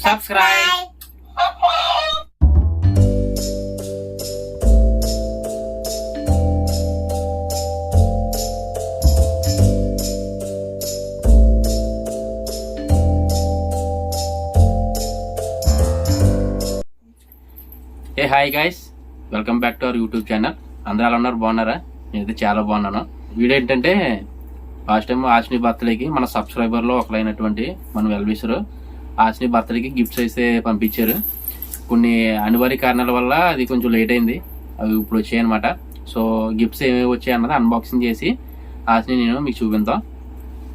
subscribe. Hey, hi guys, welcome back to our YouTube channel. అందరూ ఎలా ఉన్నారు, బాగున్నారా? నేనైతే చాలా బాగున్నాను. వీడియో ఏంటంటే లాస్ట్ టైం ఆశ్ని బర్త్డేకి మన సబ్స్క్రైబర్లో ఒకరైనటువంటి మన వెల్విషర్ ఆశ్ని బర్త్డేకి గిఫ్ట్స్ అయితే పంపించారు. కొన్ని అనివార్య కారణాల వల్ల అది కొంచెం లేట్ అయింది, అవి ఇప్పుడు వచ్చాయి అనమాట. సో గిఫ్ట్స్ ఏమేమి వచ్చాయి అన్నది అన్బాక్సింగ్ చేసి ఆశ్ని నేను మీకు చూపిద్దాం.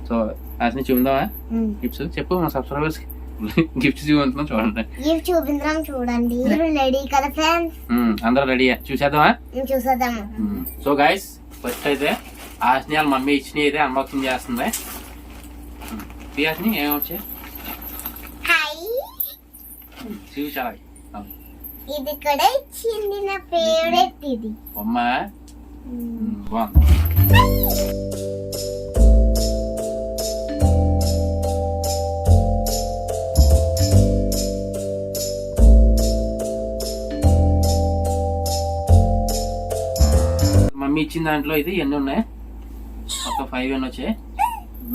సో ఆశ్ని చూపిద్దామా గిఫ్ట్స్? చెప్పు మన సబ్స్క్రైబర్స్ గిఫ్ట్స్ చూపిస్తున్నాం, చూడండి. రెడీ కదా ఫ్రెండ్స్? అందరూ రెడీ, చూసేద్దామా? చూసేద్దాము. సో గైస్, ఫస్ట్ అయితే ఆశ్ని వాళ్ళ మమ్మీ ఇచ్చినవి అయితే అన్బాక్సింగ్ చేస్తుంది. ఆశ్ని ఏమొచ్చాయి చూసారా? ఇది కూడా ఇచ్చింది నా ఫేవరెట్. ఇది అమ్మ బాగుంది. మమ్మీ ఇచ్చిన దాంట్లో ఇది ఎన్ని ఉన్నాయి? ఒక 5 ఎన్ని వచ్చాయి?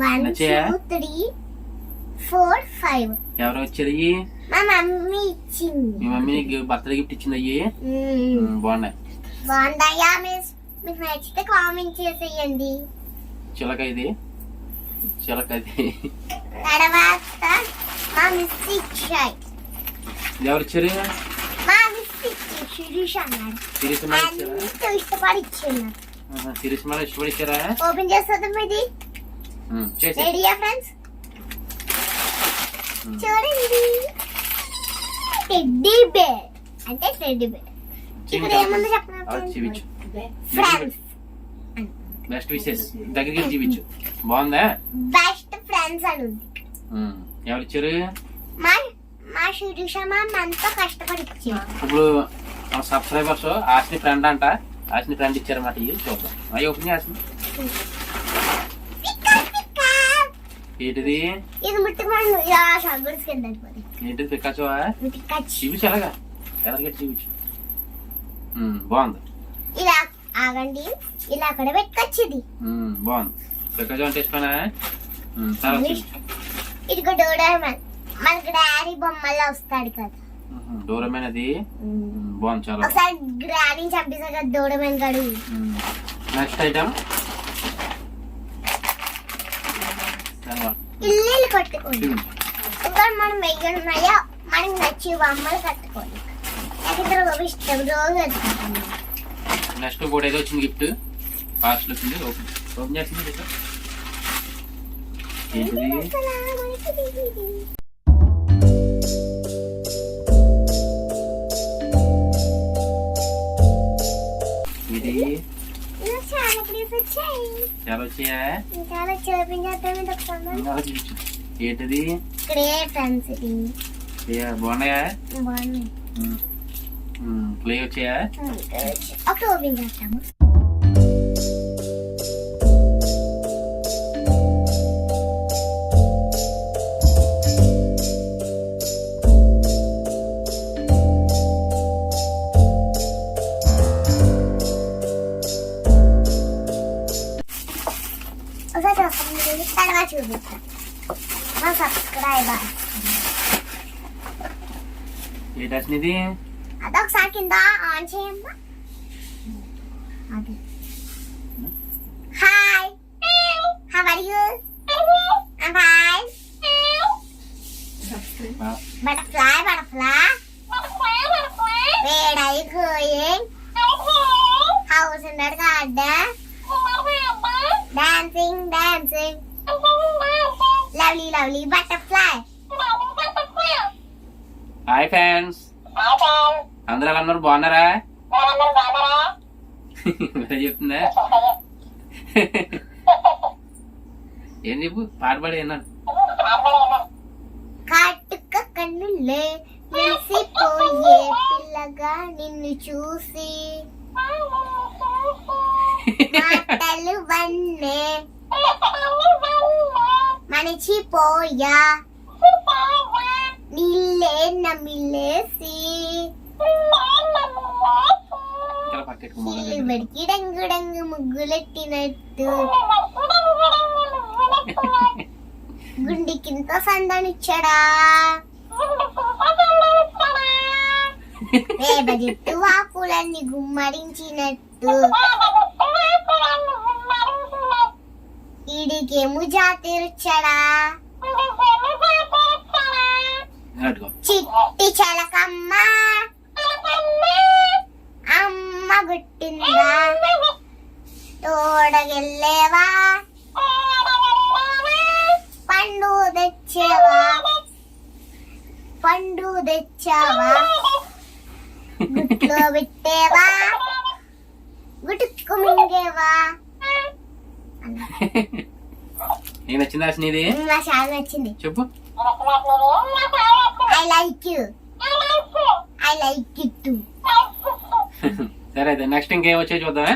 1 2 3 4 5. ఎవరు వచ్చారు? మా మమ్మీ ఇచ్చింది. మీ మమ్మీ బర్త్డే గిఫ్ట్ ఇచ్చింది. అయ్యి బాగున్నాయి. బాగుంటాయా? మీకు నచ్చితే కామెంట్ చేసేయండి. చిలక ఇది, చిలక ఇది. తర్వాత మా మిస్ ఇచ్చాయి. ఎవరు ఇచ్చారు? మా మిస్ ఇచ్చి శిరీష్ అన్నాడు. ఇష్టపడి ఇచ్చారు. శిరీష్ మేడం ఇష్టపడి ఇచ్చారా? ఓపెన్ చేస్తాం. ఇది రెడీయా ఫ్రెండ్స్? చూడండి, టెడ్డీ బేర్ అంటే టెడ్డీ బేర్. ఇక్కడ ఏముందో చెప్పండి. ఫ్రెండ్స్ బెస్ట్ విషెస్ దగ్గరికి చూపించు. బాగుందా? బెస్ట్ ఫ్రెండ్స్ అని ఉంది. ఎవరు ఇచ్చారు? మా శిరీష మనతో కష్టపడి ఇచ్చారు. ఇప్పుడు మన సబ్స్క్రైబర్స్ ఆశ్ని ఫ్రెండ్ అంట, ఆశ్ని ఫ్రెండ్ ఇచ్చారన్నమాట. ఇది చూద్దాం. అవి ఓపెన్ చేస్తాం. ఏంటిది? ఇది ఏంటిది? పికాచోవా? చూపించు. ఎలాగా ఎలాగ చూపించు. బాగుంది. ఇలా ఆగండి, ఇలా అక్కడ పెట్టుకోవచ్చు. ఇది బాగుంది. పికాచో అంటే ఇష్టమేనా? ఇది డోరేమాన్, మనకి డాడీ బొమ్మల్లో వస్తాడు కదా డోరేమాన్. అది బాగుంది చాలా. ఒకసారి గ్రానీ చంపేసా కదా డోరేమాన్ గడు. నెక్స్ట్ ఐటమ్ ఇల్లు కట్టుకోండి. ఇంకా మనం వెయ్యన్నాయో మనకి నచ్చి బొమ్మలు కట్టుకోండి. ఇష్టం రోజు కట్టుకుంటాం. నెక్స్ట్ కూడా ఏదో వచ్చింది గిఫ్ట్. ఫాస్ట్ వచ్చింది. ఓపెన్ చేసింది. ఇది చాలా వచ్చాయా? ఏంటిది? బాగున్నాయా? ప్లే వచ్చాయా? ఓకే, ఓపెన్ చేస్తాము. తర్వాత చూపిస్తాను మా సబ్స్క్రైబర్. ఏంటది? అదొకసారి కింద ఆన్ చేయమ్మా. అది hi, how are you? I am fine. Butterfly, where are you going? House in the garden. Dancing. Lovely butterfly. Hi friends, అందరూ ఎలా ఉన్నారు, బాగున్నారా? చెప్తుందా? ఏం చెప్పు, పాడబడి విన్నాను. కాటుక కన్నులే మెరిసిపోయే పిల్లగా నిన్ను చూసి మాటలు వన్నే మనిషిపోయా నీళ్ళే నమిలేసి ఇలా పక్కెట్టుకో మొదలు. బడికి డంగు డంగు ముగ్గులెట్టినట్టు గుండెకింత సందనిచ్చడా వేప చెట్టు వాకులన్నీ గుమ్మరించినట్టు ఈడికేమో జాతిరుచ్చడా అటుకో. చిట్టి చలకమ్మ అమ్మ గుట్టిందా తోడగెల్లేవా పండు తెచ్చావా గుట్లో పెట్టేవా గుటుక్కు మింగేవా నీకు నచ్చిందా నీది? నా చాలా నచ్చింది. చెప్పు. I like you, I like it to. సరే అయితే నెక్స్ట్ ఇంకేం వచ్చే చూద్దామే.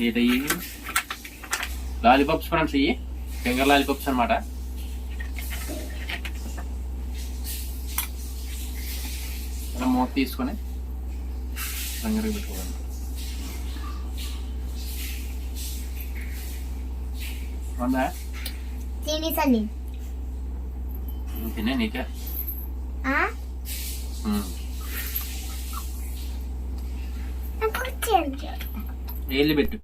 ఏంటయ్యి? లాలీపాప్స్ ఫ్రెండ్స్, ఇవి ఫింగర్ లాలీపాప్స్ అనమాట. ఇలా మూత తీసుకొని ఫింగర్ పెట్టుకోవాలి. ఉందా? తినేసండి. తినే నీకే. ఏళ్ళు పెట్టు.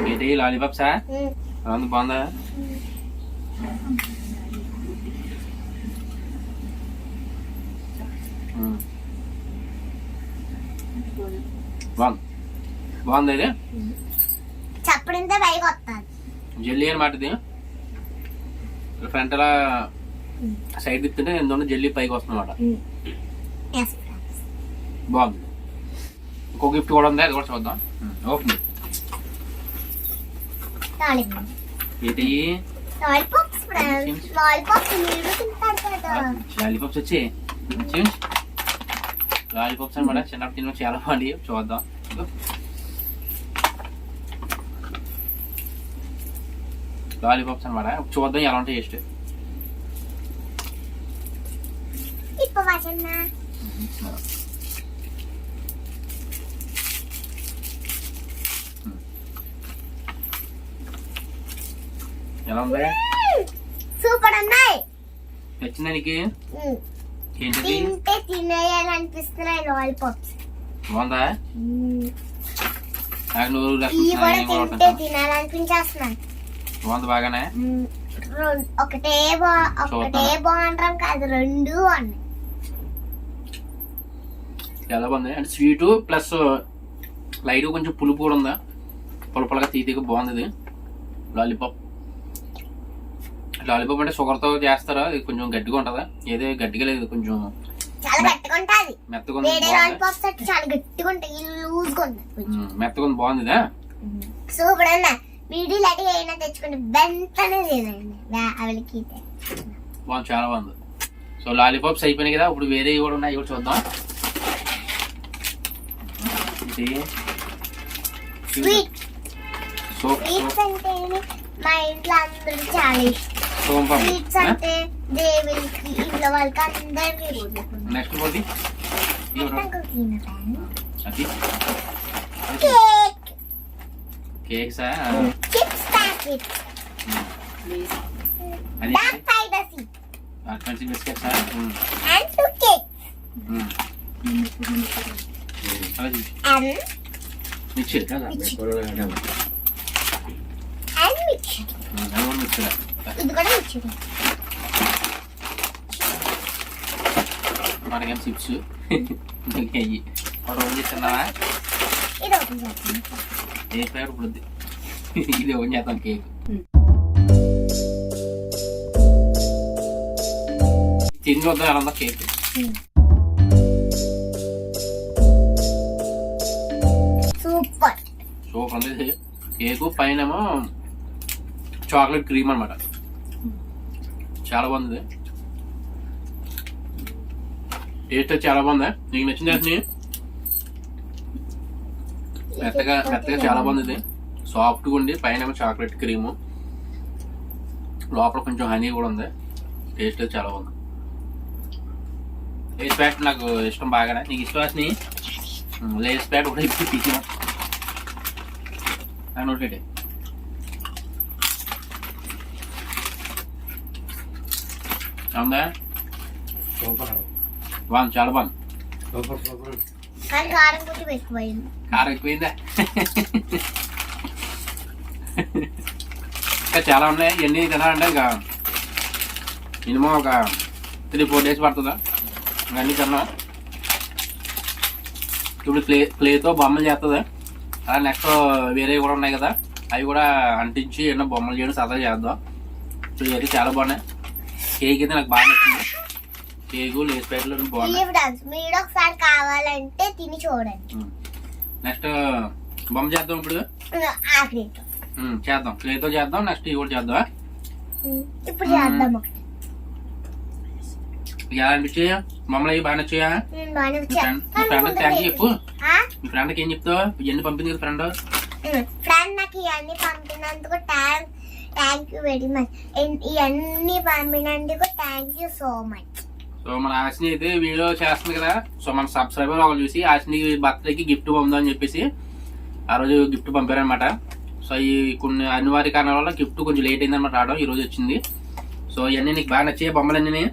ఏంటి లాలీపాప్సా? అందు బాగుందా? బాగుంది ఇది. చప్పుడింతే పైకి వస్తుంది. జెల్లీ అనమాట ఇది. ఫ్రంట్ అలా సైడ్ తిప్పుతుంటే ఎందుకంటే జెల్లీ పైకి వస్తుంది అనమాట. బాగుంది. ఇంకో గిఫ్ట్ కూడా ఉంది, అది కూడా చూద్దాం. ఓకే. ఏంటి లాలీపాప్స్ వచ్చి లాలీపాప్స్ అనమాట. చిన్నప్పుడు తిన్న చాలా బాగుంది. చూద్దాం. లాలీపాప్స్ అనమాట. చూద్దాం ఎలా ఉంటాయి టేస్ట్. ఎలా ఉంది? సూపర్ ఉన్నాయి. నచ్చిందా నీకు? ఏంటిది? తింటే తినేయాలనిపిస్తున్నాయి లాలీపాప్స్. బాగుందా? నాకు నూరు తింటే తినాలనిపించేస్తున్నాయి. బాగుంది బాగానే. ఒకటే బాగుంటాం కాదు, రెండు బాగున్నాయి. చాలా బాగుంది. అంటే స్వీట్ ప్లస్ లైట్ కొంచెం పులుపు కూడా ఉందా. పులుపులుగా తీతిగా బాగుంది ఇది లాలీపాప్. లాలీపాప్ అంటే షుగర్ తో చేస్తారా? ఇది కొంచెం గట్టిగా ఉంటదా? ఏదో గట్టిగా లేదు, కొంచెం చాలా గట్టిగా ఉంటది. మెత్తగా చాలా గట్టిగా ఉంటాయి, లూజ్ గా ఉంటాయి. మెత్తగా ఉంది. బాగుంది. సూపర్ అన్న. వీడియో లాంటి అయినా తెచ్చుకుంటే బెంతనే తినండి. అవలికి బాగుంది, చాలా బాగుంది. సో లాలీపాప్స్ అయిపోయినాయి కదా. ఇప్పుడు వేరే కూడా ఉన్నాయి, కూడా చూద్దాం. స్వీట్స్ అంటే మా ఇంట్లో అందరికి చాలా ఇష్టం. స్వీట్స్ అంటే దేవుడికి, ఇంట్లో వాళ్ళకి అందరికి. నెక్స్ట్ పోటీ కేక్సా? చిప్స్ ప్యాకెట్, డార్క్ ఫైబర్స్ బిస్కెట్సా? And two cakes mixture and mixture. ఇది కూడా మిక్చర్. మనకేం చిప్స్ అయ్యి ఓపెన్ చేస్తున్నావా? ఇది ఓపెన్ చేస్తాను. ఏ ఫ్లేవర్ ఇప్పుడు ఇది ఓపెన్ చేస్తాం. కేక్ తిని చూద్దాం ఎలా ఉందా కేక్. సూపర్ సూపర్ ఉంది కేక్. పైన చాక్లెట్ క్రీమ్ అనమాట. చాలా బాగుంది. టేస్ట్ చాలా బాగుందా? నీకు నచ్చింది అసలు? మెత్తగా చాలా బాగుంది. సాఫ్ట్గా ఉండి పైన చాక్లెట్ క్రీము, లోపల కొంచెం హనీ కూడా ఉంది. టేస్ట్ చాలా బాగుంది. లేస్ ప్యాట్ నాకు ఇష్టం బాగానే. నీకు ఇష్టం అసలు? లేస్ ప్యాట్ కూడా ఇప్పుడు తీసిన నోటి అవుందా? బాగుంది, చాలా బాగుంది. కారం ఎక్కువైందా? ఇంకా చాలా ఉన్నాయి. ఇవన్నీ తినాలంటే ఇంకా మినిమం ఒక 3-4 days పడుతుందా ఇవన్నీ తిన్నా. ఇప్పుడు క్లేతో బొమ్మలు చేస్తుంది. అలా నెక్స్ట్ వేరే కూడా ఉన్నాయి కదా, అవి కూడా అంటించి ఎన్నో బొమ్మలు చేయడం సరదా చేద్దాం. సో ఇవన్నీ చాలా బాగున్నాయి. కేక్ అయితే నాకు బాగా నచ్చింది. కేకు లేస్ ప్యాకెట్లు మీరు ఒకసారి కావాలంటే తిని చూడండి. నెక్స్ట్ బొమ్మ చేద్దాం. ఇప్పుడు చేద్దాం, క్లేతో చేద్దాం. నెక్స్ట్ ఇవి కూడా చేద్దాం. ఇప్పుడు చేద్దాం. ఎలా అనిపించాయా బొమ్మలు? అవి బాగా నచ్చాయా? ఫ్రెండ్ థ్యాంక్ యూ చెప్పు. మీ ఫ్రెండ్కి ఏం చెప్తావు? ఇవన్నీ పంపింది కదా ఫ్రెండ్. నాకు ఇవన్నీ పంపినందుకు థ్యాంక్ యూ వెరీ మచ్. ఇవన్నీ పంపినందుకు thank you so much. So మన ఆశని అయితే వీడియో చేస్తుంది కదా, సో మన సబ్స్క్రైబర్ వాళ్ళు చూసి ఆశని బర్త్డేకి గిఫ్ట్ పంపుదామని చెప్పేసి ఆ రోజు గిఫ్ట్ పంపారనమాట. సో ఈ కొన్ని అనివార్య కారణాల వల్ల గిఫ్ట్ కొంచెం లేట్ అయిందనమాట రావడం. ఈ రోజు వచ్చింది. సో ఇవన్నీ నీకు బాగా నచ్చాయి బొమ్మలన్నీ?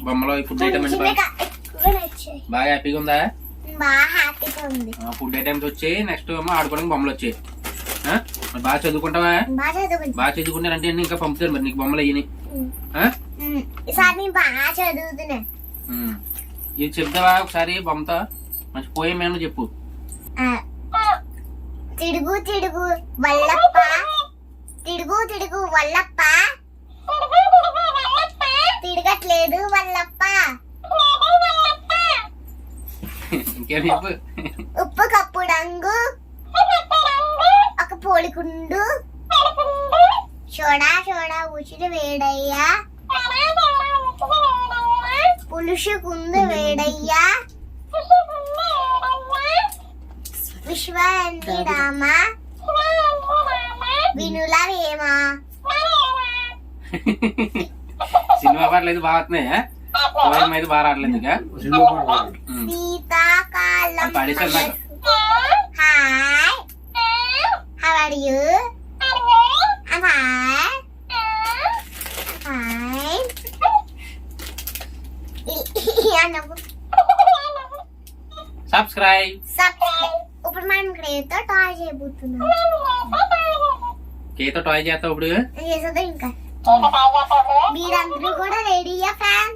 బొమ్మలో ఫుడ్ ఐటమ్ అంటే బాగా హ్యాపీగా ఉందా? ఫుడ్ ఐటమ్స్ వచ్చాయి. నెక్స్ట్ ఏమో ఆడుకోవడానికి బొమ్మలు వచ్చాయి. బాగా చదువుకుంటావా? బాగా చదువుకుంటారంటే ఇంకా పంపుతారు మరి నీకు బొమ్మలు అయ్యి. ఇది చెప్తావా ఒకసారి బొమ్మతో? మంచి పోయం ఏమో చెప్పు. తిడుగు తిడుగు వల్లప్ప, తిడుగు తిడుగు వల్లప్ప, తిరగట్లేదు వల్లప్ప. ఇంకేం చెప్పు. ఉప్పు కప్పు రంగు ఒక పోలికుండు, సోడా సోడా ఉచిత వేడయ్యా, పులుసు కుందు వేడయ్యా, విశ్వాన్ని రామ వినుల వేమ. సినిమా పాటలు అయితే బాగా వస్తున్నాయి. పోయం అయితే బాగా రావట్లేదు. ఇంకా శీతాకాలం. Hi, how are you? Subscribe. ఇప్పుడు మనం క్లేతో టాయ్ చేయబోతున్నాం. కేతో టాయ్ చేస్తావు ఇప్పుడు? చేసేదా ఇంకా? మీరందరూ కూడా రెడీయా ఫ్యాన్?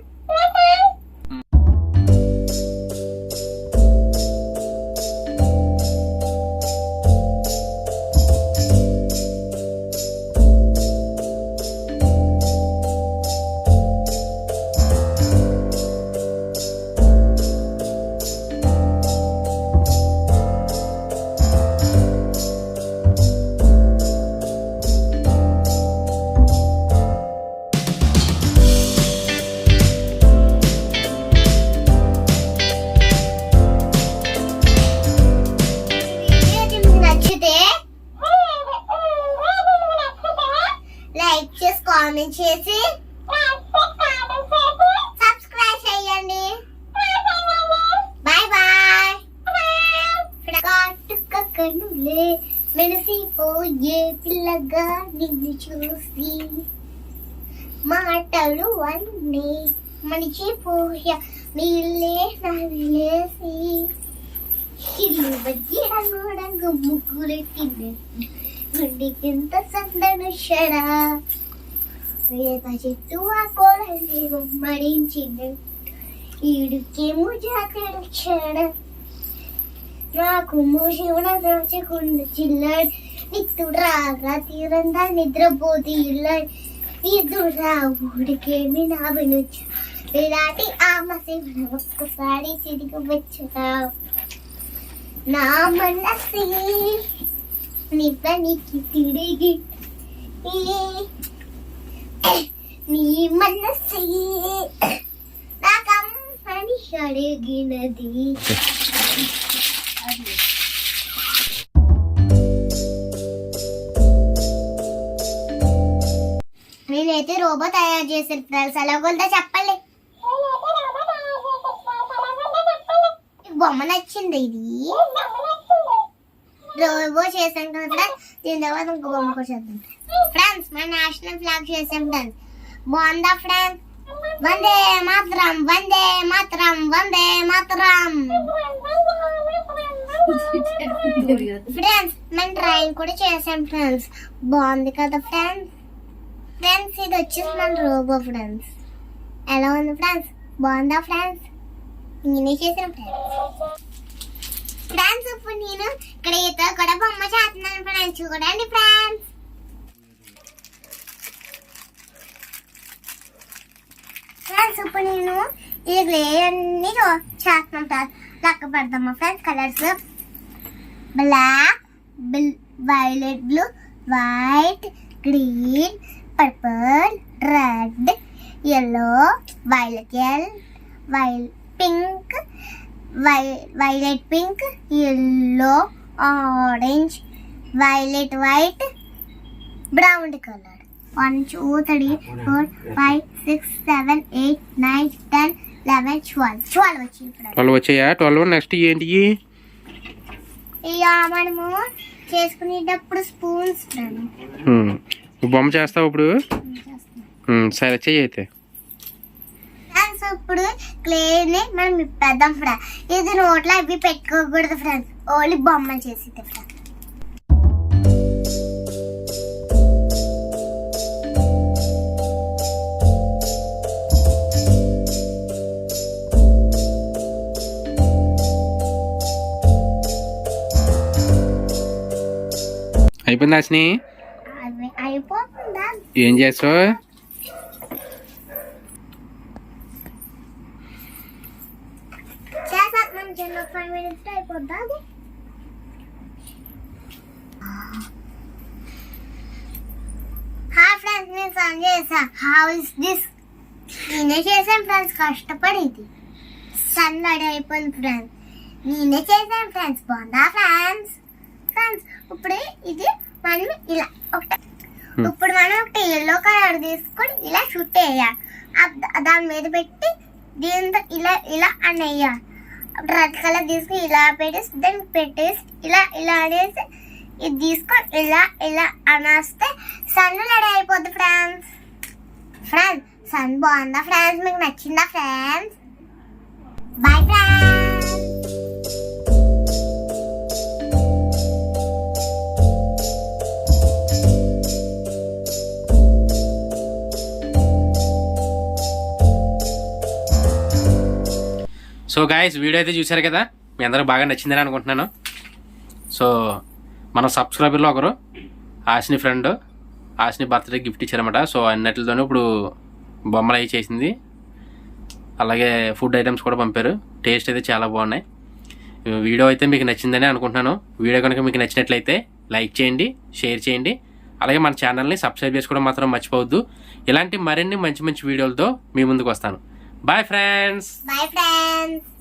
లైక్ చేసి కామెంట్ చేసి సబ్స్క్రైబ్ చేయండి. Bye bye. కాటుక కనులే మెరిసిపోయే పిల్లగా నిన్ను చూసి, మాటలు అన్నీ మనిషిపోయా నీళ్ళే నవ్వేసి, ఇల్లు బజ్జి రంగు రంగు ముగ్గులెట్టింది గుండెకింత సందనుషడా, వేప చెట్టు ఆ కోలని మరించింది ఈడుకేమో జాతర క్షణ, నాకు మూసివున దాచకుండా చిల్లడి నిత్తుడు రాగా తీరందా నిద్రపోతే ఇల్లడి నిద్దురా ఊడికేమి నా వినుచ ఇలాంటి ఆమసిన ఒక్కసారి తిరిగి వచ్చా నా మనసి నివ్వనికి తిరిగి నీ మనసే నాకమ్మని అడిగినది. నేనైతే రోబో తయారు చేసాను ఫ్రెండ్స్. ఎలాగోందో చెప్పండి. బొమ్మ నచ్చింది. ఇది రోబో చేసాం కదా ఫ్రెండ్స్. దీని తర్వాత ఇంకో బొమ్మ కూడా చేద్దాం ఫ్రెండ్స్. మన నేషనల్ ఫ్లాగ్ చేసాం ఫ్రెండ్స్. బాగుందా ఫ్రెండ్స్? వందే మాతరం, వందే మాతరం, వందే మాతరం. ఫ్రెండ్స్ మన డ్రాయింగ్ కూడా చేసాం ఫ్రెండ్స్. బాగుంది కదా ఫ్రెండ్స్. ఫ్రెండ్స్ ఇది వచ్చేసి మన రోబో ఫ్రెండ్స్. ఎలా ఉంది ఫ్రెండ్స్? బాగుందా ఫ్రెండ్స్? నేనే చేసాను ఫ్రెండ్స్. ఫ్రెండ్స్ ఇప్పుడు నేను ఇక్కడ ఈత కూడా బొమ్మ చేస్తున్నాను ఫ్రెండ్స్. చూడండి ఫ్రెండ్స్. ఫ్రెండ్స్ ఇప్పుడు నేను ఈ గ్లే అన్ని చేస్తున్నాను ఫ్రెండ్స్. లెక్క పెడతామా friends? Colours black, violet blue, white, green, purple, red, yellow, violet pink, violet pink, yellow, orange, violet white, brown color. 1 2 3 4 5 6 7 8 9 10 11 12 వచ్చింది. 12 వచ్చాయా? 12 నెక్స్ట్ ఏంటి? ఇక మనము చేసుకునేటప్పుడు స్పూన్స్ బొమ్మ చేస్తావు ఇప్పుడు? సరే చెయ్యి అయితే. ఇప్పుడు క్లేని మనం ఇప్పేద్దాం ఫ్రెండ్స్. ఇది నోట్లో అవి పెట్టుకోకూడదు ఫ్రెండ్స్. ఓన్లీ బొమ్మలు చేసి ఫ్రెండ్స్. అయిపోయింది అశ్ని? అయిపోతుందా? ఏం చేస్తావు? చేసేస్తున్నాం. 5 minutes అయిపోద్దా? హాయ్ ఫ్రెండ్స్, నేను సన్ చేసా. How is this? నేనే చేసాను ఫ్రెండ్స్. కష్టపడి ఇది సన్ రెడీ అయిపోయింది ఫ్రెండ్స్. నేనే చేసాను ఫ్రెండ్స్. బాగుందా ఫ్రెండ్స్? ఫ్రెండ్స్ ఇప్పుడు ఇది మనం ఇలా ఇప్పుడు మనం ఒకటి ఎల్లో కలర్ తీసుకొని ఇలా షూట్ వేయాలి. దాని మీద పెట్టి దీంతో ఇలా ఇలా అని వేయాలి. రెడ్ కలర్ తీసుకుని ఇలా పెట్టేసి దాన్ని పెట్టేసి ఇలా ఇలా అనేసి ఇది తీసుకొని ఇలా ఇలా అనేస్తే సన్ రెడీ అయిపోద్ది ఫ్రెండ్స్. ఫ్రెండ్స్ సన్ బాగుందా ఫ్రెండ్స్? మీకు నచ్చిందా friends? Bye friends. So guys video అయితే చూసారు కదా, మీ అందరూ బాగా నచ్చిందని అనుకుంటున్నాను. సో మన సబ్స్క్రైబర్లో ఒకరు ఆశని ఫ్రెండ్ ఆశని బర్త్డే గిఫ్ట్ ఇచ్చారన్నమాట. సో అన్నిటితోనూ ఇప్పుడు బొమ్మలు అవి చేసింది, అలాగే ఫుడ్ ఐటమ్స్ కూడా పంపారు. టేస్ట్ అయితే చాలా బాగున్నాయి. వీడియో అయితే మీకు నచ్చిందని అనుకుంటున్నాను. వీడియో కనుక మీకు నచ్చినట్లయితే లైక్ చేయండి, షేర్ చేయండి, అలాగే మన ఛానల్ని సబ్స్క్రైబ్ చేసుకోవడం మాత్రం మర్చిపోవద్దు. ఇలాంటి మరిన్ని మంచి మంచి వీడియోలతో మీ ముందుకు వస్తాను. Bye friends. Bye friends.